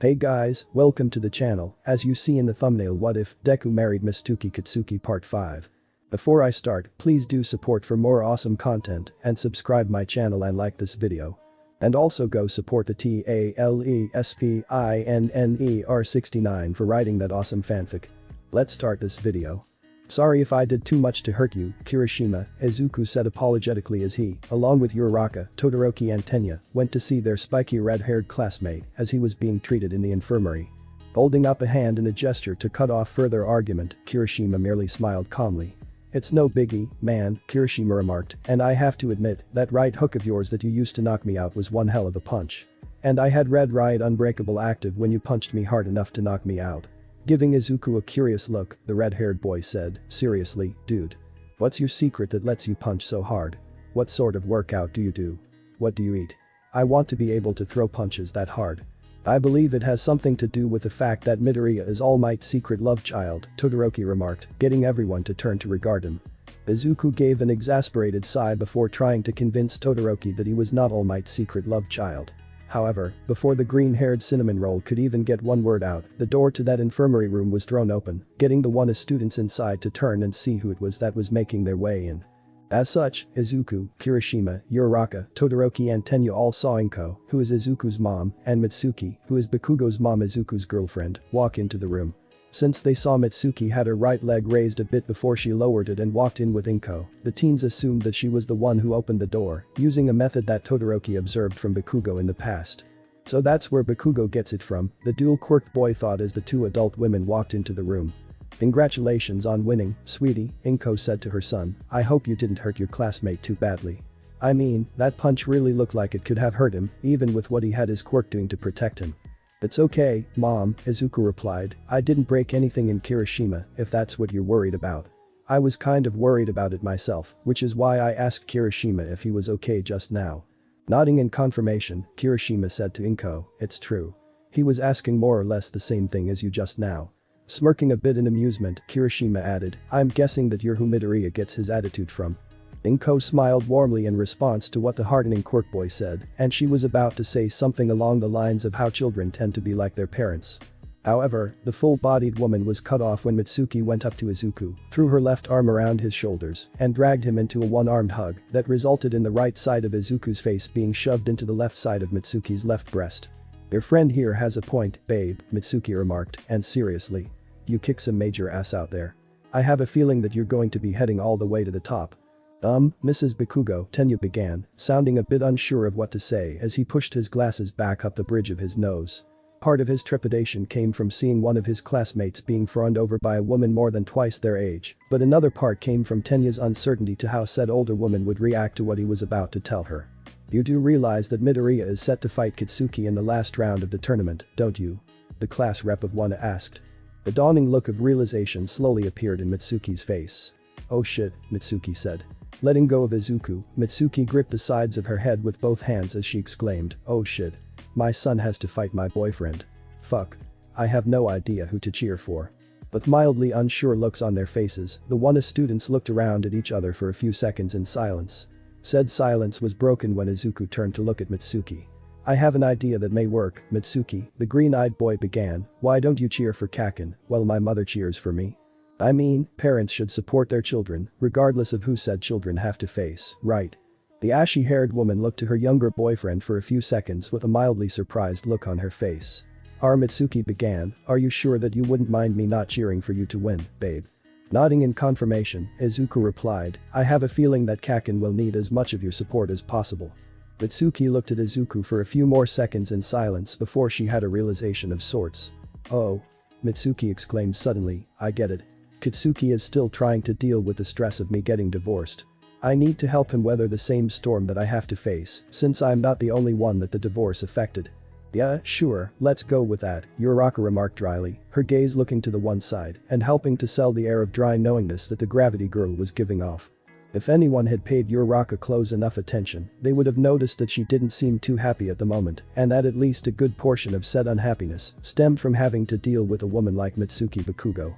Hey guys, welcome to the channel. As you see in the thumbnail, what if Deku married Mitsuki Katsuki part 5. Before I start, please do support for more awesome content and subscribe my channel and like this video. And also go support the TALESPINNER69 for writing that awesome fanfic. Let's start this video. Sorry if I did too much to hurt you, Kirishima, Izuku said apologetically as he, along with Uraraka, Todoroki and Tenya, went to see their spiky red-haired classmate as he was being treated in the infirmary. Holding up a hand in a gesture to cut off further argument, Kirishima merely smiled calmly. "It's no biggie, man," Kirishima remarked, "and I have to admit, that right hook of yours that you used to knock me out was one hell of a punch. And I had Red Riot Unbreakable active when you punched me hard enough to knock me out." Giving Izuku a curious look, the red-haired boy said, "Seriously, dude. What's your secret that lets you punch so hard? What sort of workout do you do? What do you eat? I want to be able to throw punches that hard." "I believe it has something to do with the fact that Midoriya is All Might's secret love child," Todoroki remarked, getting everyone to turn to regard him. Izuku gave an exasperated sigh before trying to convince Todoroki that he was not All Might's secret love child. However, before the green-haired cinnamon roll could even get one word out, the door to that infirmary room was thrown open, getting the one students inside to turn and see who it was that was making their way in. As such, Izuku, Kirishima, Uraraka, Todoroki and Tenya all saw Inko, who is Izuku's mom, and Mitsuki, who is Bakugo's mom, Izuku's girlfriend, walk into the room. Since they saw Mitsuki had her right leg raised a bit before she lowered it and walked in with Inko, the teens assumed that she was the one who opened the door, using a method that Todoroki observed from Bakugo in the past. So that's where Bakugo gets it from, the dual-quirked boy thought as the two adult women walked into the room. "Congratulations on winning, sweetie," Inko said to her son. "I hope you didn't hurt your classmate too badly. I mean, that punch really looked like it could have hurt him, even with what he had his quirk doing to protect him." "It's okay, Mom," Izuku replied. "I didn't break anything in Kirishima, if that's what you're worried about. I was kind of worried about it myself, which is why I asked Kirishima if he was okay just now." Nodding in confirmation, Kirishima said to Inko, "It's true. He was asking more or less the same thing as you just now." Smirking a bit in amusement, Kirishima added, "I'm guessing that you're who Midoriya gets his attitude from." Inko smiled warmly in response to what the hardening quirk boy said, and she was about to say something along the lines of how children tend to be like their parents. However, the full-bodied woman was cut off when Mitsuki went up to Izuku, threw her left arm around his shoulders, and dragged him into a one-armed hug that resulted in the right side of Izuku's face being shoved into the left side of Mitsuki's left breast. "Your friend here has a point, babe," Mitsuki remarked, "and seriously. You kick some major ass out there. I have a feeling that you're going to be heading all the way to the top." Mrs. Bakugo," Tenya began, sounding a bit unsure of what to say as he pushed his glasses back up the bridge of his nose. Part of his trepidation came from seeing one of his classmates being fawned over by a woman more than twice their age, but another part came from Tenya's uncertainty to how said older woman would react to what he was about to tell her. "You do realize that Midoriya is set to fight Katsuki in the last round of the tournament, don't you?" the class rep of Wana asked. The dawning look of realization slowly appeared in Mitsuki's face. "Oh shit," Mitsuki said. Letting go of Izuku, Mitsuki gripped the sides of her head with both hands as she exclaimed, "Oh shit. My son has to fight my boyfriend. Fuck. I have no idea who to cheer for." With mildly unsure looks on their faces, the Wana students looked around at each other for a few seconds in silence. Said silence was broken when Izuku turned to look at Mitsuki. "I have an idea that may work, Mitsuki," the green-eyed boy began. "Why don't you cheer for Kaken while my mother cheers for me? I mean, parents should support their children, regardless of who said children have to face, right?" The ashy-haired woman looked to her younger boyfriend for a few seconds with a mildly surprised look on her face. Mitsuki began, "Are you sure that you wouldn't mind me not cheering for you to win, babe?" Nodding in confirmation, Izuku replied, "I have a feeling that Kaken will need as much of your support as possible." Mitsuki looked at Izuku for a few more seconds in silence before she had a realization of sorts. "Oh," Mitsuki exclaimed suddenly, "I get it. Katsuki is still trying to deal with the stress of me getting divorced. I need to help him weather the same storm that I have to face, since I'm not the only one that the divorce affected." "Yeah, sure, let's go with that," Uraraka remarked dryly, her gaze looking to the one side and helping to sell the air of dry knowingness that the gravity girl was giving off. If anyone had paid Uraraka close enough attention, they would have noticed that she didn't seem too happy at the moment, and that at least a good portion of said unhappiness stemmed from having to deal with a woman like Mitsuki Bakugo.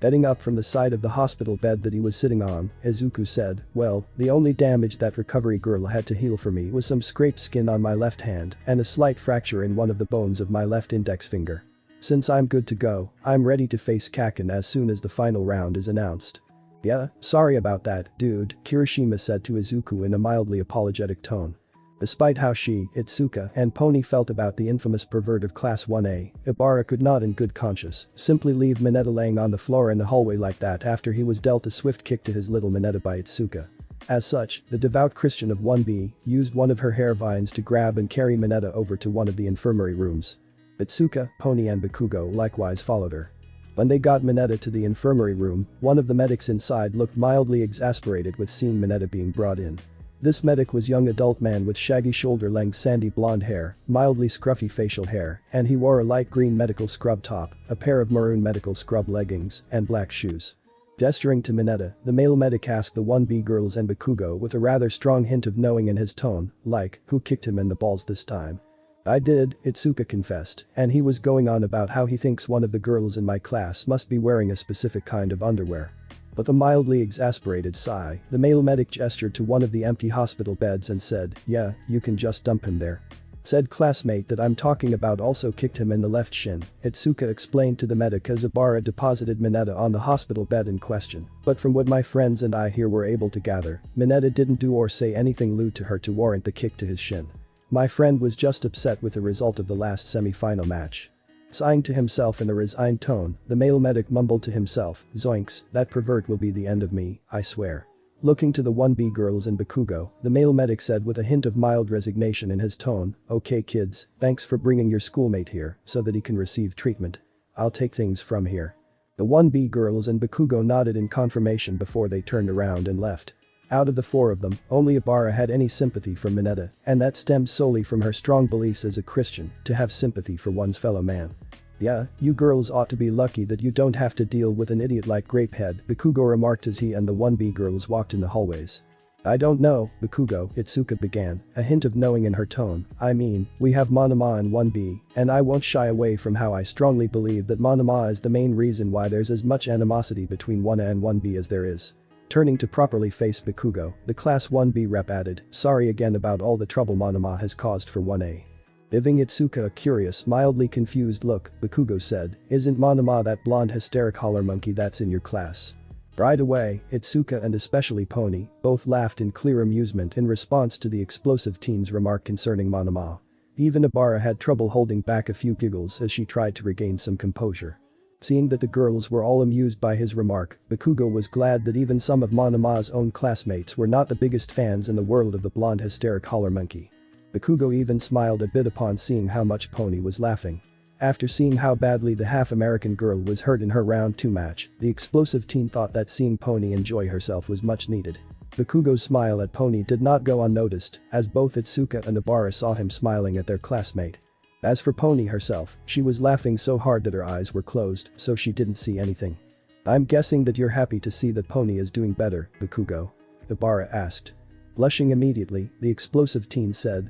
Getting up from the side of the hospital bed that he was sitting on, Izuku said, well, the only damage that recovery girl had to heal for me was some scraped skin on my left hand and a slight fracture in one of the bones of my left index finger. Since I'm good to go, I'm ready to face Kaken as soon as the final round is announced. Yeah, sorry about that, dude, Kirishima said to Izuku in a mildly apologetic tone. Despite how she, Itsuka, and Pony felt about the infamous pervert of Class 1A, Ibarra could not in good conscience simply leave Mineta laying on the floor in the hallway like that after he was dealt a swift kick to his little Mineta by Itsuka. As such, the devout Christian of 1B used one of her hair vines to grab and carry Mineta over to one of the infirmary rooms. Itsuka, Pony and Bakugo likewise followed her. When they got Mineta to the infirmary room, one of the medics inside looked mildly exasperated with seeing Mineta being brought in. This medic was young adult man with shaggy shoulder-length sandy blonde hair, mildly scruffy facial hair, and he wore a light green medical scrub top, a pair of maroon medical scrub leggings, and black shoes. Gesturing to Mineta, the male medic asked the 1B girls and Bakugo with a rather strong hint of knowing in his tone, like, who kicked him in the balls this time? I did, Itsuka confessed, and he was going on about how he thinks one of the girls in my class must be wearing a specific kind of underwear. With a mildly exasperated sigh, the male medic gestured to one of the empty hospital beds and said, yeah, you can just dump him there. Said classmate that I'm talking about also kicked him in the left shin, Itsuka explained to the medic as Ibarra deposited Mineta on the hospital bed in question. But from what my friends and I here were able to gather, Mineta didn't do or say anything lewd to her to warrant the kick to his shin. My friend was just upset with the result of the last semi-final match. Sighing to himself in a resigned tone, the male medic mumbled to himself, zoinks, that pervert will be the end of me, I swear. Looking to the 1B girls and Bakugo, the male medic said with a hint of mild resignation in his tone, okay kids, thanks for bringing your schoolmate here so that he can receive treatment. I'll take things from here. The 1B girls and Bakugo nodded in confirmation before they turned around and left. Out of the four of them, only Ibarra had any sympathy for Mineta, and that stemmed solely from her strong beliefs as a Christian to have sympathy for one's fellow man. Yeah, you girls ought to be lucky that you don't have to deal with an idiot like Grapehead, Bakugo remarked as he and the 1B girls walked in the hallways. I don't know, Bakugo, Itsuka began, a hint of knowing in her tone, I mean, we have Monoma in 1B, and I won't shy away from how I strongly believe that Monoma is the main reason why there's as much animosity between 1A and 1B as there is. Turning to properly face Bakugo, the Class 1B rep added, sorry again about all the trouble Monoma has caused for 1A. Giving Itsuka a curious, mildly confused look, Bakugo said, isn't Monoma that blonde hysteric holler monkey that's in your class? Right away, Itsuka and especially Pony both laughed in clear amusement in response to the explosive teen's remark concerning Monoma. Even Ibarra had trouble holding back a few giggles as she tried to regain some composure. Seeing that the girls were all amused by his remark, Bakugo was glad that even some of Monoma's own classmates were not the biggest fans in the world of the blonde hysteric holler monkey. Bakugo even smiled a bit upon seeing how much Pony was laughing. After seeing how badly the half-American girl was hurt in her round 2 match, the explosive teen thought that seeing Pony enjoy herself was much needed. Bakugo's smile at Pony did not go unnoticed, as both Itsuka and Ibarra saw him smiling at their classmate. As for Pony herself, she was laughing so hard that her eyes were closed, so she didn't see anything. I'm guessing that you're happy to see that Pony is doing better, Bakugo? Ibarra asked. Blushing immediately, the explosive teen said,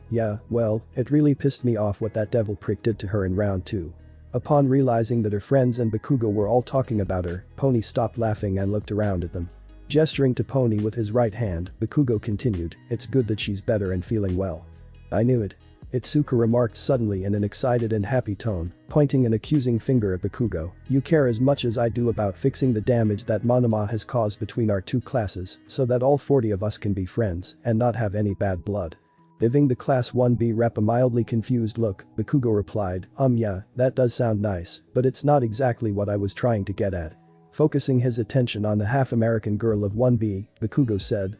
yeah, well, it really pissed me off what that devil prick did to her in round 2. Upon realizing that her friends and Bakugo were all talking about her, Pony stopped laughing and looked around at them. Gesturing to Pony with his right hand, Bakugo continued, it's good that she's better and feeling well. I knew it. Itsuka remarked suddenly in an excited and happy tone, pointing an accusing finger at Bakugo, you care as much as I do about fixing the damage that Monoma has caused between our 2 classes so that all 40 of us can be friends and not have any bad blood. Giving the Class 1B rep a mildly confused look, Bakugo replied, yeah, that does sound nice, but it's not exactly what I was trying to get at. Focusing his attention on the half-American girl of 1B, Bakugo said,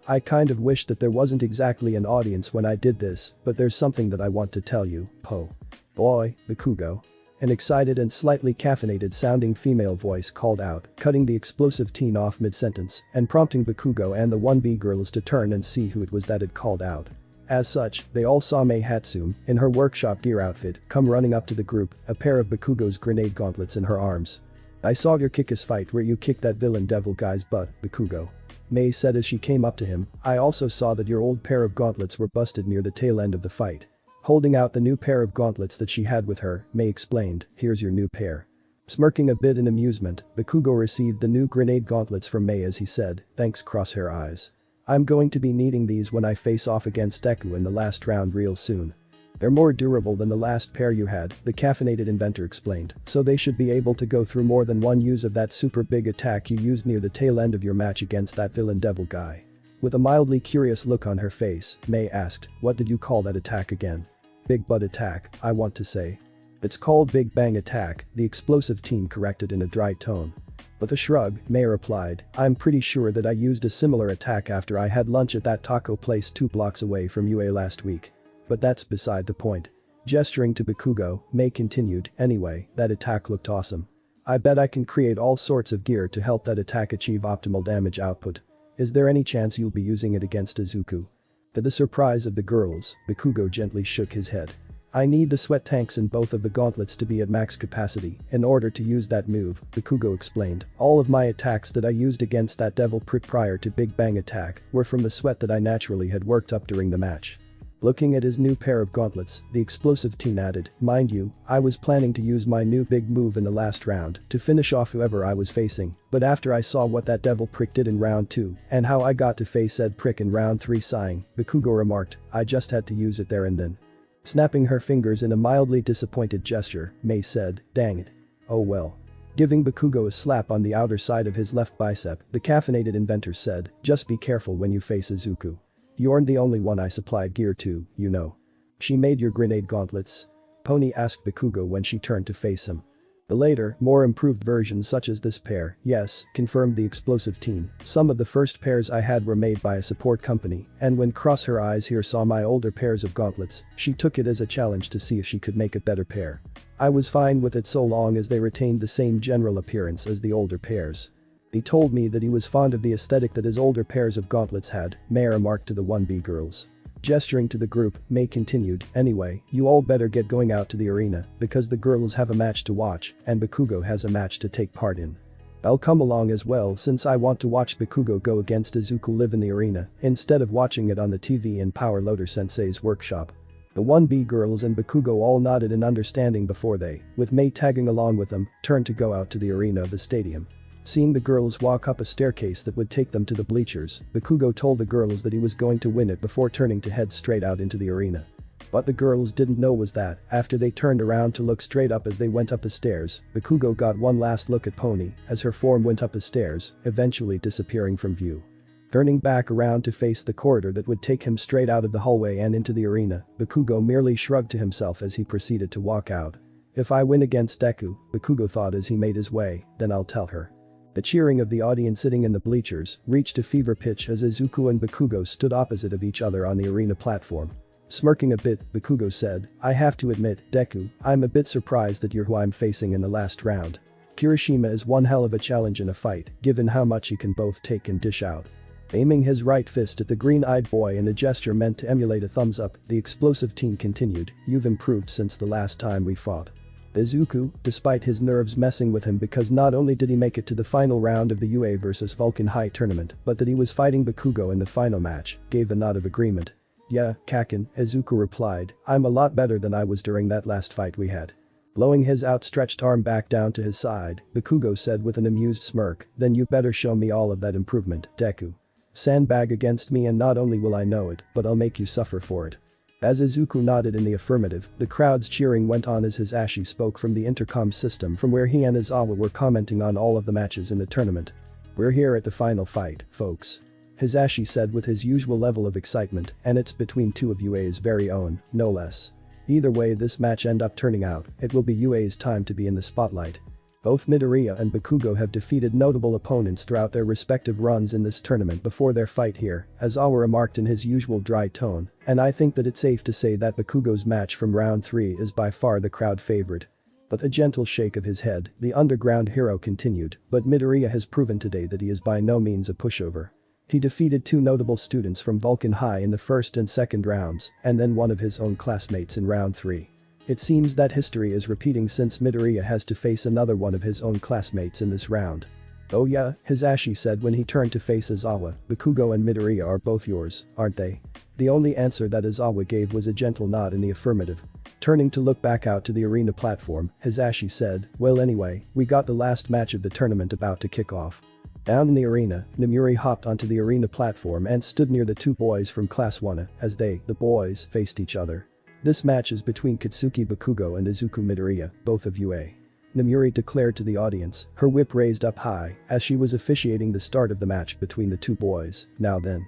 I kind of wish that there wasn't exactly an audience when I did this, but there's something that I want to tell you, Po. Boy, Bakugo. An excited and slightly caffeinated sounding female voice called out, cutting the explosive teen off mid-sentence and prompting Bakugo and the 1B girls to turn and see who it was that had called out. As such, they all saw Mei Hatsune, in her workshop gear outfit, come running up to the group, a pair of Bakugo's grenade gauntlets in her arms. I saw your kick-ass fight where you kicked that villain devil guy's butt, Bakugo. Mei said as she came up to him, I also saw that your old pair of gauntlets were busted near the tail end of the fight. Holding out the new pair of gauntlets that she had with her, Mei explained, here's your new pair. Smirking a bit in amusement, Bakugo received the new grenade gauntlets from Mei as he said, "Thanks crosshair eyes. I'm going to be needing these when I face off against Deku in the last round real soon. They're more durable than the last pair you had," the caffeinated inventor explained, "so they should be able to go through more than one use of that super big attack you used near the tail end of your match against that villain devil guy." With a mildly curious look on her face, Mei asked, "What did you call that attack again?" "Big butt attack, I want to say." "It's called Big Bang Attack," the explosive teen corrected in a dry tone. With a shrug, Mei replied, "I'm pretty sure that I used a similar attack after I had lunch at that taco place 2 blocks away from UA last week. But that's beside the point." Gesturing to Bakugo, Mei continued, "Anyway, that attack looked awesome. I bet I can create all sorts of gear to help that attack achieve optimal damage output. Is there any chance you'll be using it against Izuku?" To the surprise of the girls, Bakugo gently shook his head. "I need the sweat tanks in both of the gauntlets to be at max capacity in order to use that move," Bakugo explained. "All of my attacks that I used against that devil prick prior to Big Bang Attack were from the sweat that I naturally had worked up during the match." Looking at his new pair of gauntlets, the explosive teen added, "Mind you, I was planning to use my new big move in the last round to finish off whoever I was facing, but after I saw what that devil prick did in round 2 and how I got to face said prick in round 3 sighing," Bakugo remarked, "I just had to use it there and then." Snapping her fingers in a mildly disappointed gesture, Mei said, "Dang it. Oh well." Giving Bakugo a slap on the outer side of his left bicep, the caffeinated inventor said, "Just be careful when you face Izuku. You aren't the only one I supplied gear to, you know." "She made your grenade gauntlets?" Pony asked Bakugo when she turned to face him. "The later, more improved versions such as this pair, yes," confirmed the explosive teen. "Some of the first pairs I had were made by a support company, and when Cross Her Eyes here saw my older pairs of gauntlets, she took it as a challenge to see if she could make a better pair. I was fine with it so long as they retained the same general appearance as the older pairs." He told me that he was fond of the aesthetic that his older pairs of gauntlets had, Mei remarked to the 1B girls. Gesturing to the group, Mei continued, "Anyway, you all better get going out to the arena because the girls have a match to watch and Bakugo has a match to take part in. I'll come along as well since I want to watch Bakugo go against Izuku live in the arena instead of watching it on the TV in Power Loader Sensei's workshop." The 1B girls and Bakugo all nodded in understanding before they, with Mei tagging along with them, turned to go out to the arena of the stadium. Seeing the girls walk up a staircase that would take them to the bleachers, Bakugo told the girls that he was going to win it before turning to head straight out into the arena. What the girls didn't know was that, after they turned around to look straight up as they went up the stairs, Bakugo got one last look at Pony as her form went up the stairs, eventually disappearing from view. Turning back around to face the corridor that would take him straight out of the hallway and into the arena, Bakugo merely shrugged to himself as he proceeded to walk out. "If I win against Deku," Bakugo thought as he made his way, "then I'll tell her." The cheering of the audience sitting in the bleachers reached a fever pitch as Izuku and Bakugo stood opposite of each other on the arena platform. Smirking a bit, Bakugo said, "I have to admit, Deku, I'm a bit surprised that you're who I'm facing in the last round. Kirishima is one hell of a challenge in a fight, given how much he can both take and dish out." Aiming his right fist at the green-eyed boy in a gesture meant to emulate a thumbs up, the explosive teen continued, "You've improved since the last time we fought." Izuku, despite his nerves messing with him because not only did he make it to the final round of the UA vs Vulcan High tournament, but that he was fighting Bakugo in the final match, gave a nod of agreement. "Yeah, Kakin," Izuku replied, "I'm a lot better than I was during that last fight we had." Blowing his outstretched arm back down to his side, Bakugo said with an amused smirk, "Then you better show me all of that improvement, Deku. Sandbag against me and not only will I know it, but I'll make you suffer for it." As Izuku nodded in the affirmative, the crowd's cheering went on as Hisashi spoke from the intercom system from where he and Izawa were commenting on all of the matches in the tournament. "We're here at the final fight, folks," Hisashi said with his usual level of excitement, "and it's between two of UA's very own, no less. Either way this match end up turning out, it will be UA's time to be in the spotlight. Both Midoriya and Bakugo have defeated notable opponents throughout their respective runs in this tournament before their fight here," Aizawa remarked in his usual dry tone, "and I think that it's safe to say that Bakugo's match from round 3 is by far the crowd favorite." With a gentle shake of his head, the underground hero continued, "But Midoriya has proven today that he is by no means a pushover. He defeated 2 notable students from Vulcan High in the first and second rounds, and then one of his own classmates in round 3. It seems that history is repeating since Midoriya has to face another one of his own classmates in this round." "Oh yeah," Hisashi said when he turned to face Izawa, "Bakugo and Midoriya are both yours, aren't they?" The only answer that Izawa gave was a gentle nod in the affirmative. Turning to look back out to the arena platform, Hisashi said, "Well anyway, we got the last match of the tournament about to kick off." Down in the arena, Namuri hopped onto the arena platform and stood near the two boys from Class 1 as they, the boys, faced each other. "This match is between Mitsuki Bakugo and Izuku Midoriya, both of UA," Namuri declared to the audience, her whip raised up high as she was officiating the start of the match between the two boys. "Now then."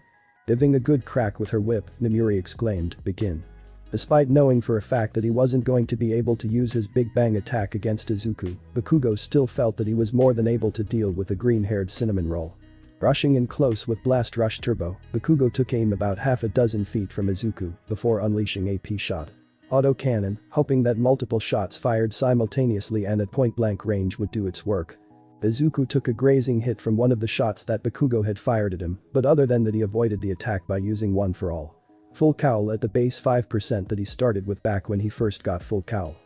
Giving a good crack with her whip, Namuri exclaimed, "Begin." Despite knowing for a fact that he wasn't going to be able to use his Big Bang attack against Izuku, Bakugo still felt that he was more than able to deal with the green-haired cinnamon roll. Rushing in close with Blast Rush Turbo, Bakugo took aim about half a dozen feet from Izuku before unleashing AP shot. Auto cannon, hoping that multiple shots fired simultaneously and at point-blank range would do its work. Izuku took a grazing hit from one of the shots that Bakugo had fired at him, but other than that he avoided the attack by using one for all. Full cowl at the base 5% that he started with back when he first got full cowl.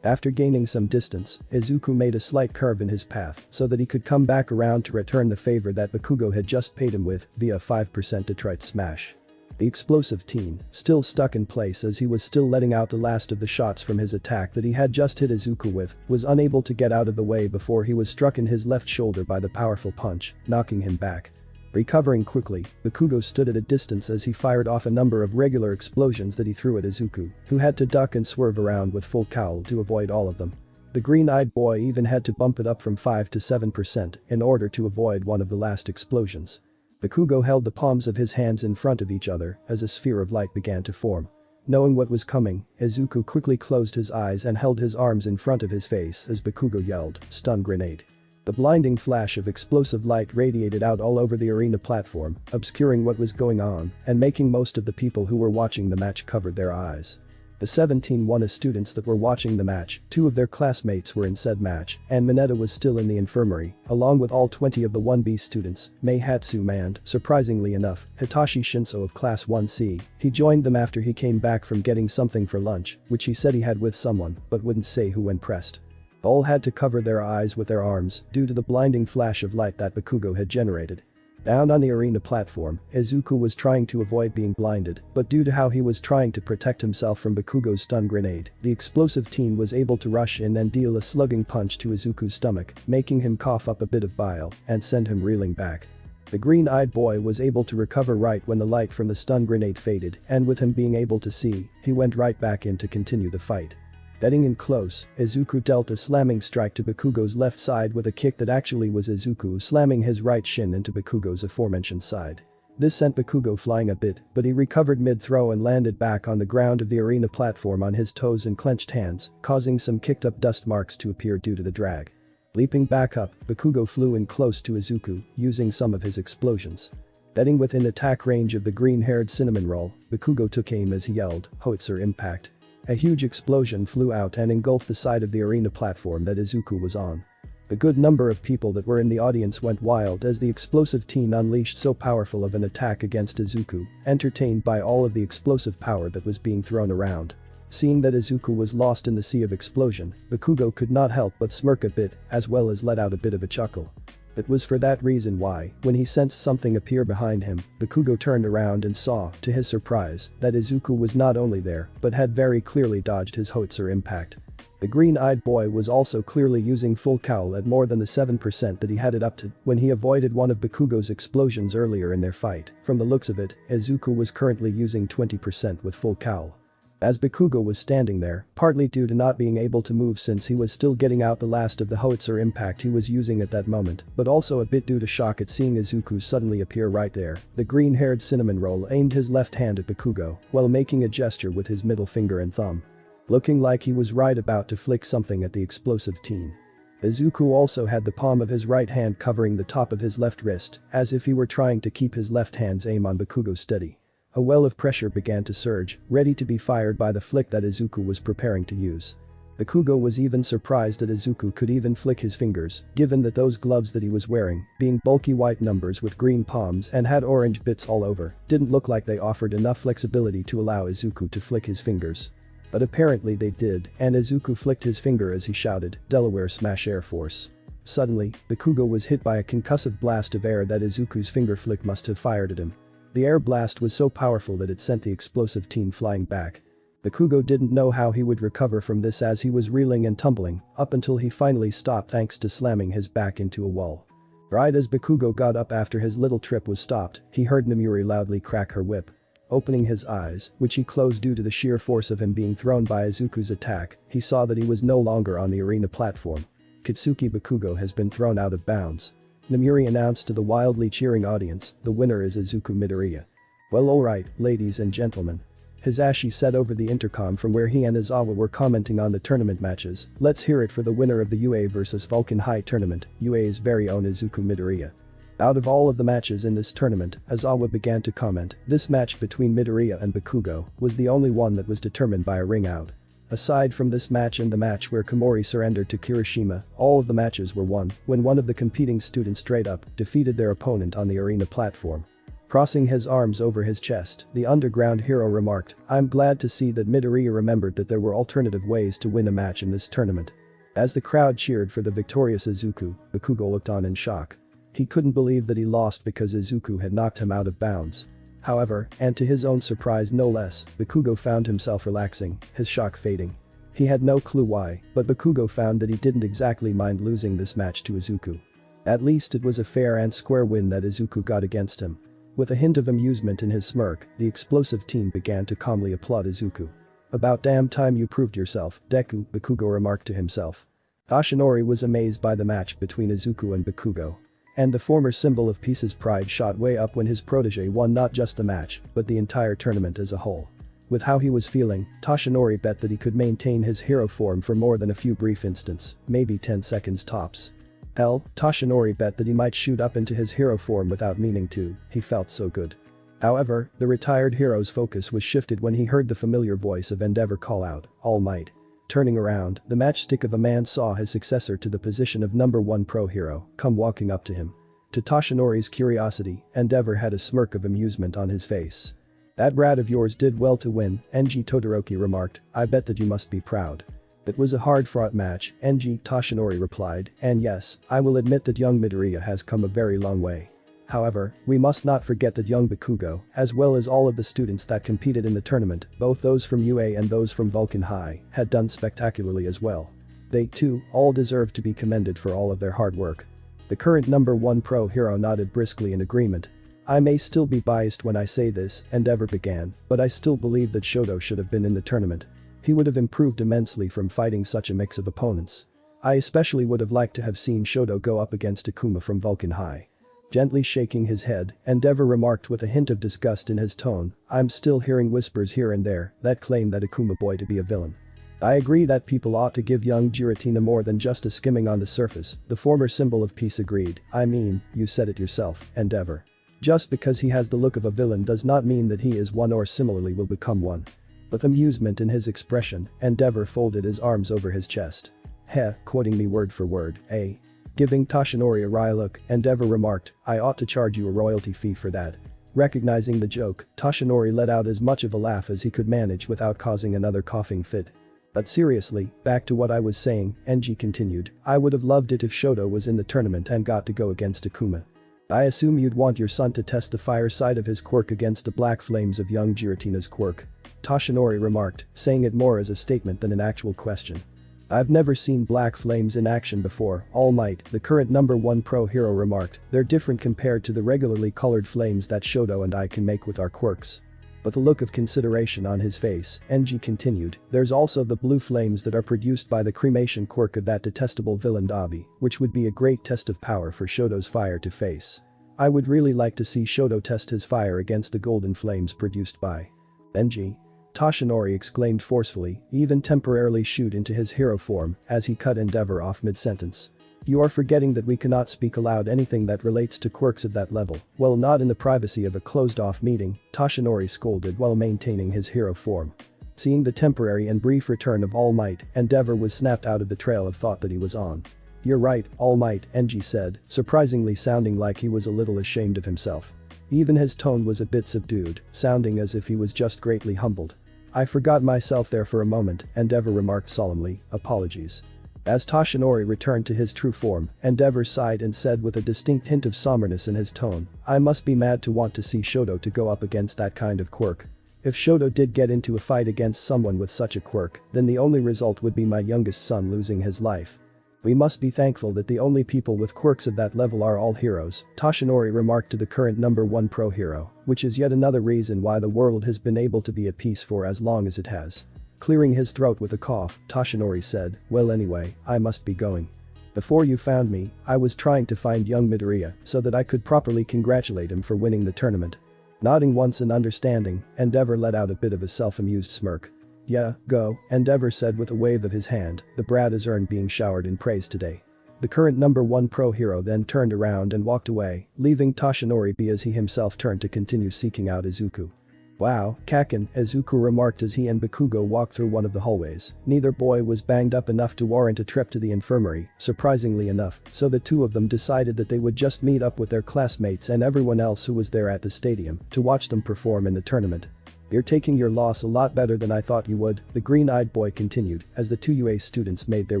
After gaining some distance, Izuku made a slight curve in his path so that he could come back around to return the favor that Bakugo had just paid him with via 5% Detroit smash. The explosive teen, still stuck in place as he was still letting out the last of the shots from his attack that he had just hit Izuku with, was unable to get out of the way before he was struck in his left shoulder by the powerful punch, knocking him back. Recovering quickly, Bakugo stood at a distance as he fired off a number of regular explosions that he threw at Izuku, who had to duck and swerve around with full cowl to avoid all of them. The green-eyed boy even had to bump it up from 5 to 7% in order to avoid one of the last explosions. Bakugo held the palms of his hands in front of each other as a sphere of light began to form. Knowing what was coming, Izuku quickly closed his eyes and held his arms in front of his face as Bakugo yelled, "Stun grenade." The blinding flash of explosive light radiated out all over the arena platform, obscuring what was going on and making most of the people who were watching the match cover their eyes. The 17 WANA students that were watching the match, 2 of their classmates were in said match, and Mineta was still in the infirmary, along with all 20 of the 1B students, Meihatsu and, surprisingly enough, Hitachi Shinso of Class 1C. He joined them after he came back from getting something for lunch, which he said he had with someone, but wouldn't say who when pressed. All had to cover their eyes with their arms due to the blinding flash of light that Bakugo had generated. Down on the arena platform, Izuku was trying to avoid being blinded, but due to how he was trying to protect himself from Bakugo's stun grenade, the explosive teen was able to rush in and deal a slugging punch to Izuku's stomach, making him cough up a bit of bile and send him reeling back. The green-eyed boy was able to recover right when the light from the stun grenade faded, and with him being able to see, he went right back in to continue the fight. Getting in close, Izuku dealt a slamming strike to Bakugo's left side with a kick that actually was Izuku slamming his right shin into Bakugo's aforementioned side. This sent Bakugo flying a bit, but he recovered mid-throw and landed back on the ground of the arena platform on his toes and clenched hands, causing some kicked-up dust marks to appear due to the drag. Leaping back up, Bakugo flew in close to Izuku, using some of his explosions. Getting within attack range of the green-haired cinnamon roll, Bakugo took aim as he yelled, "Howitzer impact." A huge explosion flew out and engulfed the side of the arena platform that Izuku was on. A good number of people that were in the audience went wild as the explosive teen unleashed so powerful of an attack against Izuku, entertained by all of the explosive power that was being thrown around. Seeing that Izuku was lost in the sea of explosion, Bakugo could not help but smirk a bit as well as let out a bit of a chuckle. It was for that reason why, when he sensed something appear behind him, Bakugo turned around and saw, to his surprise, that Izuku was not only there, but had very clearly dodged his howitzer impact. The green-eyed boy was also clearly using full cowl at more than the 7% that he had it up to when he avoided one of Bakugo's explosions earlier in their fight. From the looks of it, Izuku was currently using 20% with full cowl. As Bakugo was standing there, partly due to not being able to move since he was still getting out the last of the howitzer impact he was using at that moment, but also a bit due to shock at seeing Izuku suddenly appear right there, the green-haired cinnamon roll aimed his left hand at Bakugo while making a gesture with his middle finger and thumb. Looking like he was right about to flick something at the explosive teen. Izuku also had the palm of his right hand covering the top of his left wrist, as if he were trying to keep his left hand's aim on Bakugo steady. A well of pressure began to surge, ready to be fired by the flick that Izuku was preparing to use. Bakugo was even surprised that Izuku could even flick his fingers, given that those gloves that he was wearing, being bulky white numbers with green palms and had orange bits all over, didn't look like they offered enough flexibility to allow Izuku to flick his fingers. But apparently they did, and Izuku flicked his finger as he shouted, "Delaware Smash Air Force." Suddenly, Bakugo was hit by a concussive blast of air that Izuku's finger flick must have fired at him. The air blast was so powerful that it sent the explosive teen flying back. Bakugo didn't know how he would recover from this as he was reeling and tumbling, up until he finally stopped thanks to slamming his back into a wall. Right as Bakugo got up after his little trip was stopped, he heard Namuri loudly crack her whip. Opening his eyes, which he closed due to the sheer force of him being thrown by Izuku's attack, he saw that he was no longer on the arena platform. Mitsuki Bakugo has been thrown out of bounds. Namuri announced to the wildly cheering audience, the winner is Izuku Midoriya. Well alright, ladies and gentlemen. Hisashi said over the intercom from where he and Izawa were commenting on the tournament matches, let's hear it for the winner of the UA vs Vulcan High tournament, UA's very own Izuku Midoriya. Out of all of the matches in this tournament, Izawa began to comment, this match between Midoriya and Bakugo was the only one that was determined by a ring out. Aside from this match and the match where Komori surrendered to Kirishima, all of the matches were won when one of the competing students straight up defeated their opponent on the arena platform. Crossing his arms over his chest, the underground hero remarked, I'm glad to see that Midoriya remembered that there were alternative ways to win a match in this tournament. As the crowd cheered for the victorious Izuku, Bakugo looked on in shock. He couldn't believe that he lost because Izuku had knocked him out of bounds. However, and to his own surprise no less, Bakugo found himself relaxing, his shock fading. He had no clue why, but Bakugo found that he didn't exactly mind losing this match to Izuku. At least it was a fair and square win that Izuku got against him. With a hint of amusement in his smirk, the explosive teen began to calmly applaud Izuku. About damn time you proved yourself, Deku, Bakugo remarked to himself. Toshinori was amazed by the match between Izuku and Bakugo. And the former symbol of peace's pride shot way up when his protege won not just the match, but the entire tournament as a whole. With how he was feeling, Toshinori bet that he could maintain his hero form for more than a few brief instants, maybe 10 seconds tops. Hell, Toshinori bet that he might shoot up into his hero form without meaning to, he felt so good. However, the retired hero's focus was shifted when he heard the familiar voice of Endeavor call out, All Might. Turning around, the matchstick of a man saw his successor to the position of number 1 pro hero come walking up to him. To Toshinori's curiosity, Endeavor had a smirk of amusement on his face. That brat of yours did well to win, NG Todoroki remarked, I bet that you must be proud. It was a hard-fought match, NG Toshinori replied, and yes, I will admit that young Midoriya has come a very long way. However, we must not forget that young Bakugo, as well as all of the students that competed in the tournament, both those from UA and those from Vulcan High, had done spectacularly as well. They, too, all deserve to be commended for all of their hard work. The current number 1 pro hero nodded briskly in agreement. I may still be biased when I say this, Endeavor began, but I still believe that Shoto should have been in the tournament. He would have improved immensely from fighting such a mix of opponents. I especially would have liked to have seen Shoto go up against Akuma from Vulcan High. Gently shaking his head, Endeavor remarked with a hint of disgust in his tone, I'm still hearing whispers here and there that claim that Akuma boy to be a villain. I agree that people ought to give young Giratina more than just a skimming on the surface, the former symbol of peace agreed, I mean, you said it yourself, Endeavor. Just because he has the look of a villain does not mean that he is one or similarly will become one. With amusement in his expression, Endeavor folded his arms over his chest. Heh, quoting me word for word, eh? Giving Toshinori a wry look, Endeavor remarked, I ought to charge you a royalty fee for that. Recognizing the joke, Toshinori let out as much of a laugh as he could manage without causing another coughing fit. But seriously, back to what I was saying, NG continued, I would have loved it if Shoto was in the tournament and got to go against Akuma. I assume you'd want your son to test the fire side of his quirk against the black flames of young Giratina's quirk. Toshinori remarked, saying it more as a statement than an actual question. I've never seen black flames in action before, All Might, the current number 1 pro hero remarked, they're different compared to the regularly colored flames that Shoto and I can make with our quirks. With a look of consideration on his face, NG continued, there's also the blue flames that are produced by the cremation quirk of that detestable villain Dabi, which would be a great test of power for Shoto's fire to face. I would really like to see Shoto test his fire against the golden flames produced by NG. Toshinori exclaimed forcefully, even temporarily shoot into his hero form as he cut Endeavor off mid-sentence. You are forgetting that we cannot speak aloud anything that relates to quirks of that level, well not in the privacy of a closed-off meeting, Toshinori scolded while maintaining his hero form. Seeing the temporary and brief return of All Might, Endeavor was snapped out of the trail of thought that he was on. You're right, All Might, NG said, surprisingly sounding like he was a little ashamed of himself. Even his tone was a bit subdued, sounding as if he was just greatly humbled. I forgot myself there for a moment, Endeavor remarked solemnly, apologies. As Toshinori returned to his true form, Endeavor sighed and said with a distinct hint of somberness in his tone, I must be mad to want to see Shoto to go up against that kind of quirk. If Shoto did get into a fight against someone with such a quirk, then the only result would be my youngest son losing his life. We must be thankful that the only people with quirks of that level are all heroes, Toshinori remarked to the current number 1 pro hero, which is yet another reason why the world has been able to be at peace for as long as it has. Clearing his throat with a cough, Toshinori said, well anyway, I must be going. Before you found me, I was trying to find young Midoriya so that I could properly congratulate him for winning the tournament. Nodding once in understanding, Endeavor let out a bit of a self-amused smirk. Yeah, go, Endeavor said with a wave of his hand, the brat has earned being showered in praise today. The current number 1 pro hero then turned around and walked away, leaving Toshinori be as he himself turned to continue seeking out Izuku. Wow, Kaken, Izuku remarked as he and Bakugo walked through one of the hallways. Neither boy was banged up enough to warrant a trip to the infirmary, surprisingly enough, so the two of them decided that they would just meet up with their classmates and everyone else who was there at the stadium to watch them perform in the tournament. You're taking your loss a lot better than I thought you would, the green-eyed boy continued as the two UA students made their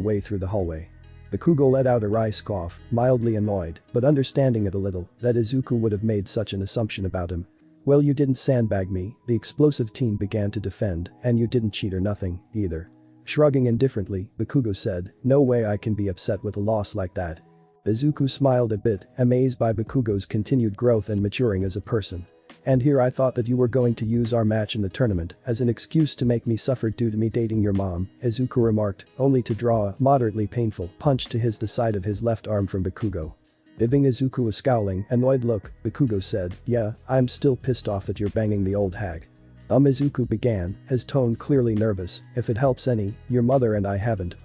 way through the hallway. Bakugo let out a wry scoff, mildly annoyed, but understanding it a little, that Izuku would have made such an assumption about him. Well, you didn't sandbag me, the explosive teen began to defend, and you didn't cheat or nothing, either. Shrugging indifferently, Bakugo said, no way I can be upset with a loss like that. Izuku smiled a bit, amazed by Bakugo's continued growth and maturing as a person. And here I thought that you were going to use our match in the tournament as an excuse to make me suffer due to me dating your mom, Izuku remarked, only to draw a moderately painful punch to the side of his left arm from Bakugo. Giving Izuku a scowling, annoyed look, Bakugo said, yeah, I'm still pissed off that you're banging the old hag. Izuku began, his tone clearly nervous, if it helps any, your mother and I haven't,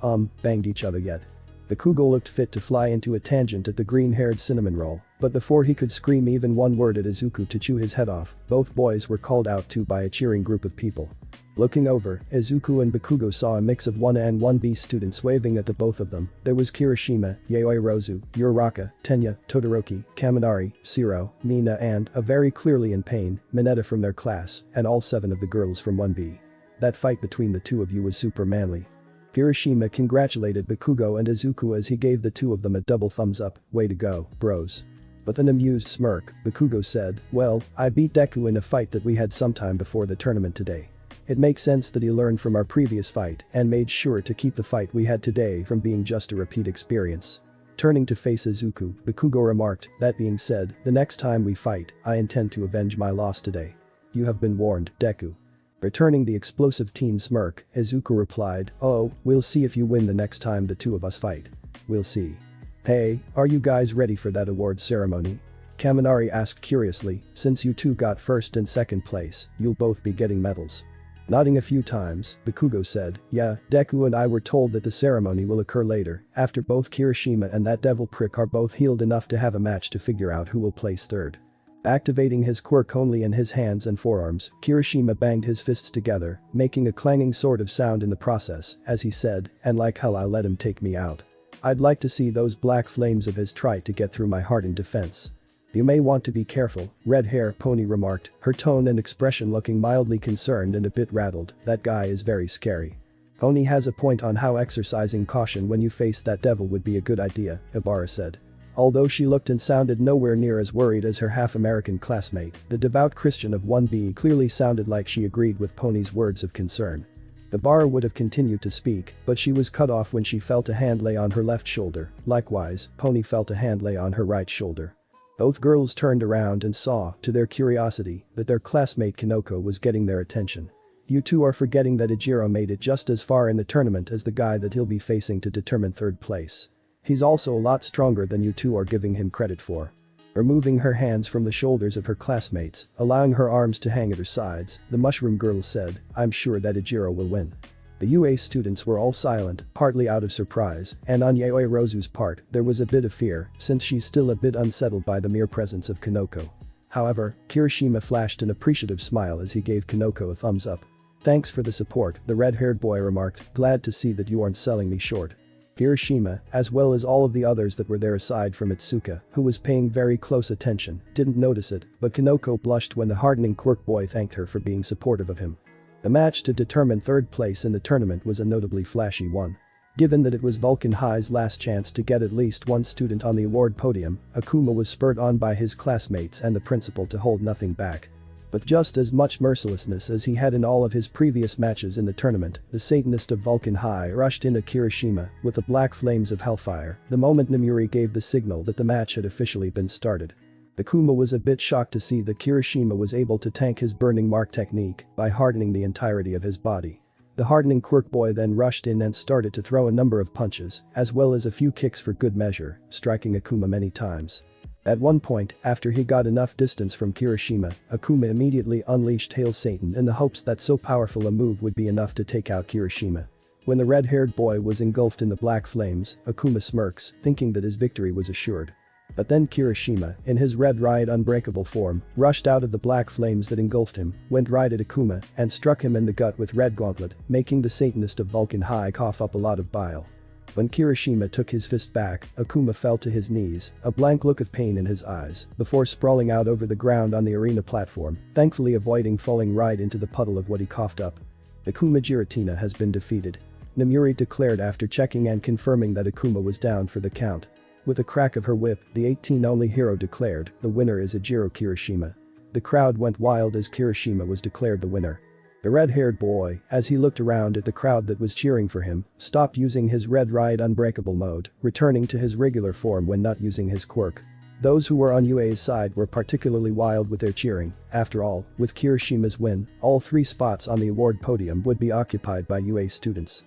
banged each other yet. Bakugo looked fit to fly into a tangent at the green-haired cinnamon roll, but before he could scream even one word at Izuku to chew his head off, both boys were called out to by a cheering group of people. Looking over, Izuku and Bakugo saw a mix of 1A and 1B students waving at the both of them. There was Kirishima, Yaoi Rozu, Uraraka, Tenya, Todoroki, Kaminari, Shiro, Mina and, a very clearly in pain, Mineta from their class, and all 7 of the girls from 1B. That fight between the two of you was super manly. Kirishima congratulated Bakugo and Izuku as he gave the two of them a double thumbs up, way to go, bros. With an amused smirk, Bakugo said, well, I beat Deku in a fight that we had sometime before the tournament today. It makes sense that he learned from our previous fight and made sure to keep the fight we had today from being just a repeat experience. Turning to face Izuku, Bakugo remarked, that being said, the next time we fight, I intend to avenge my loss today. You have been warned, Deku. Returning the explosive teen smirk, Izuku replied, oh, we'll see if you win the next time the two of us fight. We'll see. Hey, are you guys ready for that award ceremony? Kaminari asked curiously, since you two got first and second place, you'll both be getting medals. Nodding a few times, Bakugo said, yeah, Deku and I were told that the ceremony will occur later, after both Kirishima and that devil prick are both healed enough to have a match to figure out who will place third. Activating his quirk only in his hands and forearms, Kirishima banged his fists together, making a clanging sort of sound in the process, as he said, and like hell I'll let him take me out. I'd like to see those black flames of his try to get through my heart in defense. You may want to be careful, red hair pony remarked, her tone and expression looking mildly concerned and a bit rattled, that guy is very scary. Pony has a point on how exercising caution when you face that devil would be a good idea, Ibarra said. Although she looked and sounded nowhere near as worried as her half-American classmate, the devout Christian of 1B clearly sounded like she agreed with Pony's words of concern. Ibarra would have continued to speak, but she was cut off when she felt a hand lay on her left shoulder. Likewise, Pony felt a hand lay on her right shoulder. Both girls turned around and saw, to their curiosity, that their classmate Kinoko was getting their attention. You two are forgetting that Ijiro made it just as far in the tournament as the guy that he'll be facing to determine third place. He's also a lot stronger than you two are giving him credit for. Removing her hands from the shoulders of her classmates, allowing her arms to hang at her sides, the mushroom girl said, I'm sure that Ijiro will win. The UA students were all silent, partly out of surprise, and on Yaoi Rozu's part, there was a bit of fear, since she's still a bit unsettled by the mere presence of Kinoko. However, Kirishima flashed an appreciative smile as he gave Kinoko a thumbs up. Thanks for the support, the red-haired boy remarked, glad to see that you aren't selling me short. Kirishima, as well as all of the others that were there aside from Itsuka, who was paying very close attention, didn't notice it, but Kinoko blushed when the hardening quirk boy thanked her for being supportive of him. The match to determine third place in the tournament was a notably flashy one. Given that it was Vulcan High's last chance to get at least one student on the award podium, Akuma was spurred on by his classmates and the principal to hold nothing back. With just as much mercilessness as he had in all of his previous matches in the tournament, the Satanist of Vulcan High rushed into Kirishima with the black flames of hellfire the moment Namuri gave the signal that the match had officially been started. Akuma was a bit shocked to see that Kirishima was able to tank his burning mark technique by hardening the entirety of his body. The hardening quirk boy then rushed in and started to throw a number of punches, as well as a few kicks for good measure, striking Akuma many times. At one point, after he got enough distance from Kirishima, Akuma immediately unleashed Hail Satan in the hopes that so powerful a move would be enough to take out Kirishima. When the red-haired boy was engulfed in the black flames, Akuma smirks, thinking that his victory was assured. But then Kirishima, in his Red Riot Unbreakable form, rushed out of the black flames that engulfed him, went right at Akuma, and struck him in the gut with Red Gauntlet, making the Satanist of Vulcan High cough up a lot of bile. When Kirishima took his fist back, Akuma fell to his knees, a blank look of pain in his eyes, before sprawling out over the ground on the arena platform, thankfully avoiding falling right into the puddle of what he coughed up. Akuma Giratina has been defeated. Namuri declared after checking and confirming that Akuma was down for the count. With a crack of her whip, the 18-only hero declared, the winner is Ejiro Kirishima. The crowd went wild as Kirishima was declared the winner. The red-haired boy, as he looked around at the crowd that was cheering for him, stopped using his Red Riot Unbreakable mode, returning to his regular form when not using his quirk. Those who were on UA's side were particularly wild with their cheering. After all, with Kirishima's win, all 3 spots on the award podium would be occupied by UA students.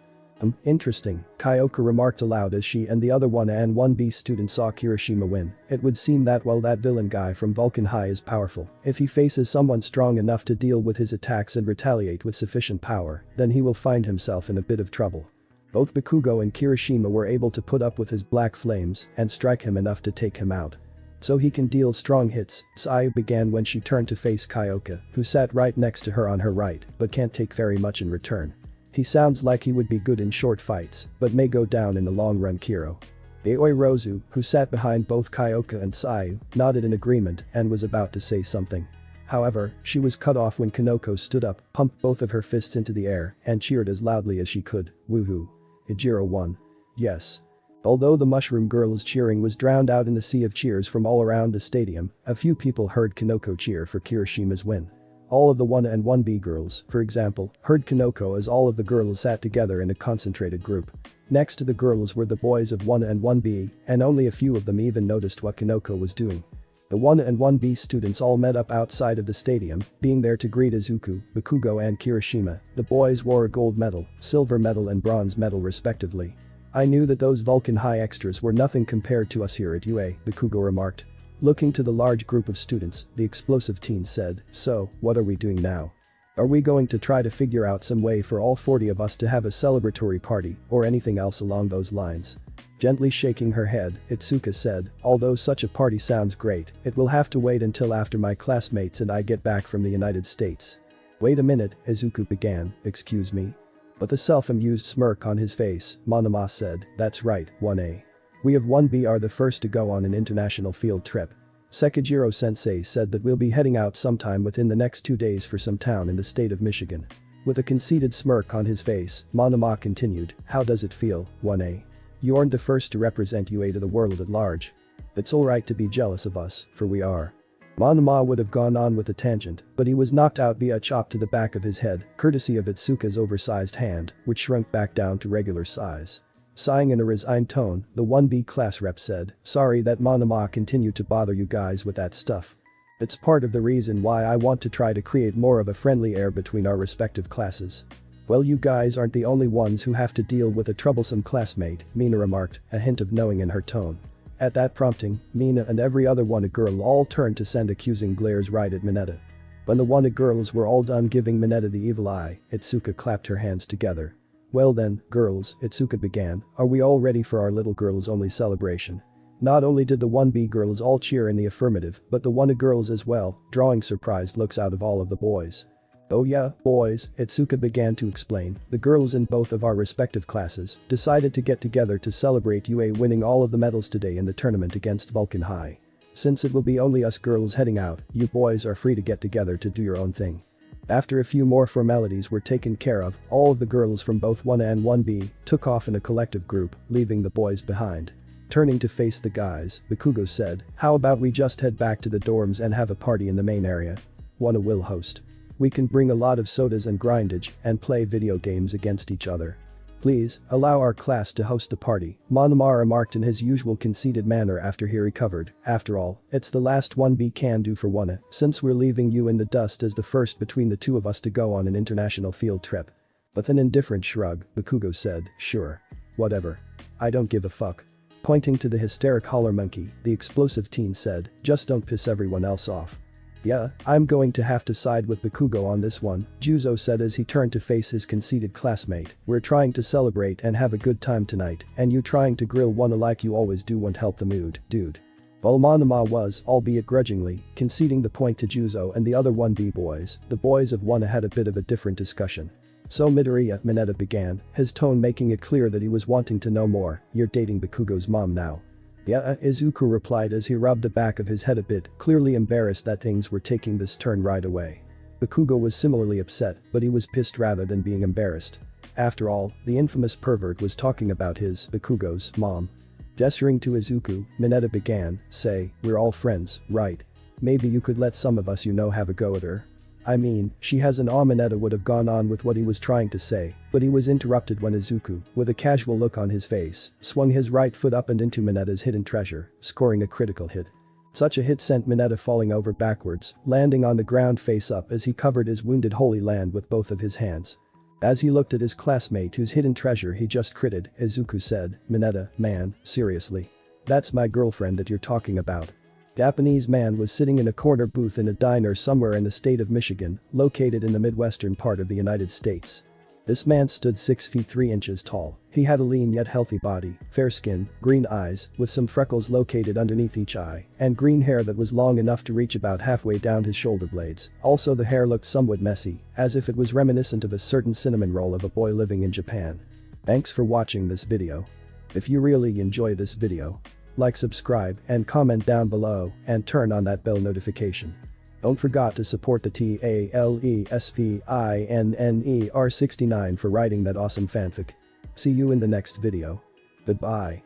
Interesting, Kyoka remarked aloud as she and the other 1A and 1B students saw Kirishima win. It would seem that while that villain guy from Vulcan High is powerful, if he faces someone strong enough to deal with his attacks and retaliate with sufficient power, then he will find himself in a bit of trouble. Both Bakugo and Kirishima were able to put up with his black flames and strike him enough to take him out. So he can deal strong hits, Sayu began when she turned to face Kyoka, who sat right next to her on her right, but can't take very much in return. He sounds like he would be good in short fights, but may go down in the long run. Kiro. Aoi Rozu, who sat behind both Kyoka and Sayu, nodded in agreement and was about to say something. However, she was cut off when Kanoko stood up, pumped both of her fists into the air, and cheered as loudly as she could. Woohoo. Ejiro won. Yes. Although the Mushroom Girl's cheering was drowned out in the sea of cheers from all around the stadium, a few people heard Kanoko cheer for Kirishima's win. All of the 1A and 1B girls, for example, heard Kanoko as all of the girls sat together in a concentrated group. Next to the girls were the boys of 1A and 1B, and only a few of them even noticed what Kanoko was doing. The 1A and 1B students all met up outside of the stadium, being there to greet Izuku, Bakugo and Kirishima. The boys wore a gold medal, silver medal and bronze medal respectively. I knew that those Vulcan High extras were nothing compared to us here at UA, Bakugo remarked. Looking to the large group of students, the explosive teen said, so, what are we doing now? Are we going to try to figure out some way for all 40 of us to have a celebratory party or anything else along those lines? Gently shaking her head, Itsuka said, although such a party sounds great, it will have to wait until after my classmates and I get back from the United States. Wait a minute, Izuku began, excuse me? With a self-amused smirk on his face, Monoma said, that's right, 1A. We of 1B are the first to go on an international field trip. Sekijiro-sensei said that we'll be heading out sometime within the next 2 days for some town in the state of Michigan. With a conceited smirk on his face, Monoma continued, how does it feel, 1A? You aren't the first to represent UA to the world at large. It's alright to be jealous of us, for we are. Monoma would have gone on with a tangent, but he was knocked out via a chop to the back of his head, courtesy of Itsuka's oversized hand, which shrunk back down to regular size. Sighing in a resigned tone, the 1B class rep said, sorry that Monoma continued to bother you guys with that stuff. It's part of the reason why I want to try to create more of a friendly air between our respective classes. Well, you guys aren't the only ones who have to deal with a troublesome classmate, Mina remarked, a hint of knowing in her tone. At that prompting, Mina and every other 1A girl all turned to send accusing glares right at Mineta. When the 1A girls were all done giving Mineta the evil eye, Itsuka clapped her hands together. Well then, girls, Itsuka began, are we all ready for our little girls only celebration? Not only did the 1B girls all cheer in the affirmative, but the 1A girls as well, drawing surprised looks out of all of the boys. Oh yeah, boys, Itsuka began to explain, the girls in both of our respective classes decided to get together to celebrate UA winning all of the medals today in the tournament against Vulcan High. Since it will be only us girls heading out, you boys are free to get together to do your own thing. After a few more formalities were taken care of, all of the girls from both 1A and 1B took off in a collective group, leaving the boys behind. Turning to face the guys, Bakugo said, "How about we just head back to the dorms and have a party in the main area? 1A will host. We can bring a lot of sodas and grindage and play video games against each other. Please, allow our class to host the party," Monoma remarked in his usual conceited manner after he recovered. "After all, it's the last 1B can do for 1A, since we're leaving you in the dust as the first between the two of us to go on an international field trip." With an indifferent shrug, Bakugo said, "Sure. Whatever. I don't give a fuck." Pointing to the hysteric holler monkey, the explosive teen said, "Just don't piss everyone else off." "Yeah, I'm going to have to side with Bakugo on this one," Juzo said as he turned to face his conceited classmate. "We're trying to celebrate and have a good time tonight, and you trying to grill 1A like you always do won't help the mood, dude." While Monoma was, albeit grudgingly, conceding the point to Juzo and the other 1B boys, the boys of 1A had a bit of a different discussion. "So Midoriya," Mineta began, his tone making it clear that he was wanting to know more, "you're dating Bakugo's mom now?" "Yeah," Izuku replied as he rubbed the back of his head a bit, clearly embarrassed that things were taking this turn right away. Bakugo was similarly upset, but he was pissed rather than being embarrassed. After all, the infamous pervert was talking about his, Bakugo's, mom. Gesturing to Izuku, Mineta began, "Say, we're all friends, right? Maybe you could let some of us have a go at her. I mean, she has an awe." Mineta would have gone on with what he was trying to say, but he was interrupted when Izuku, with a casual look on his face, swung his right foot up and into Mineta's hidden treasure, scoring a critical hit. Such a hit sent Mineta falling over backwards, landing on the ground face up as he covered his wounded Holy Land with both of his hands. As he looked at his classmate whose hidden treasure he just critted, Izuku said, "Mineta, man, seriously. That's my girlfriend that you're talking about." Japanese man was sitting in a corner booth in a diner somewhere in the state of Michigan, located in the midwestern part of the United States. This man stood 6 feet 3 inches tall. He had a lean yet healthy body, fair skin, green eyes, with some freckles located underneath each eye, and green hair that was long enough to reach about halfway down his shoulder blades. Also the hair looked somewhat messy, as if it was reminiscent of a certain cinnamon roll of a boy living in Japan. Thanks for watching this video. If you really enjoy this video, like, subscribe, and comment down below, and turn on that bell notification. Don't forget to support the TALESPINNER69 for writing that awesome fanfic. See you in the next video. Goodbye.